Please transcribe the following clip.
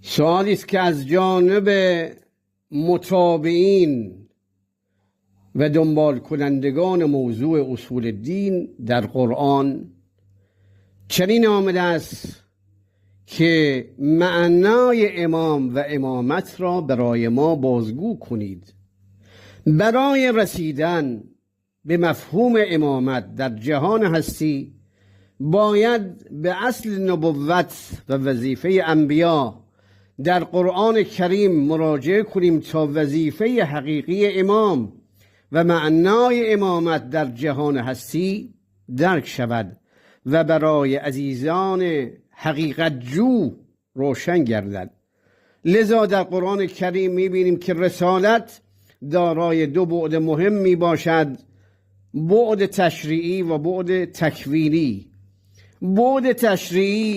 سوالی است که از جانب متابعین و دنبال کنندگان موضوع اصول دین در قرآن چنین آمده است که معنای امام و امامت را برای ما بازگو کنید. برای رسیدن به مفهوم امامت در جهان هستی باید به اصل نبوت و وظیفه انبیا در قرآن کریم مراجعه کنیم تا وظیفه حقیقی امام و معنای امامت در جهان هستی درک شود و برای عزیزان حقیقت جو روشن گردد. لذا در قرآن کریم می‌بینیم که رسالت دارای دو بعد مهم می باشد: بعد تشریعی و بعد تکوینی. بعد تشریعی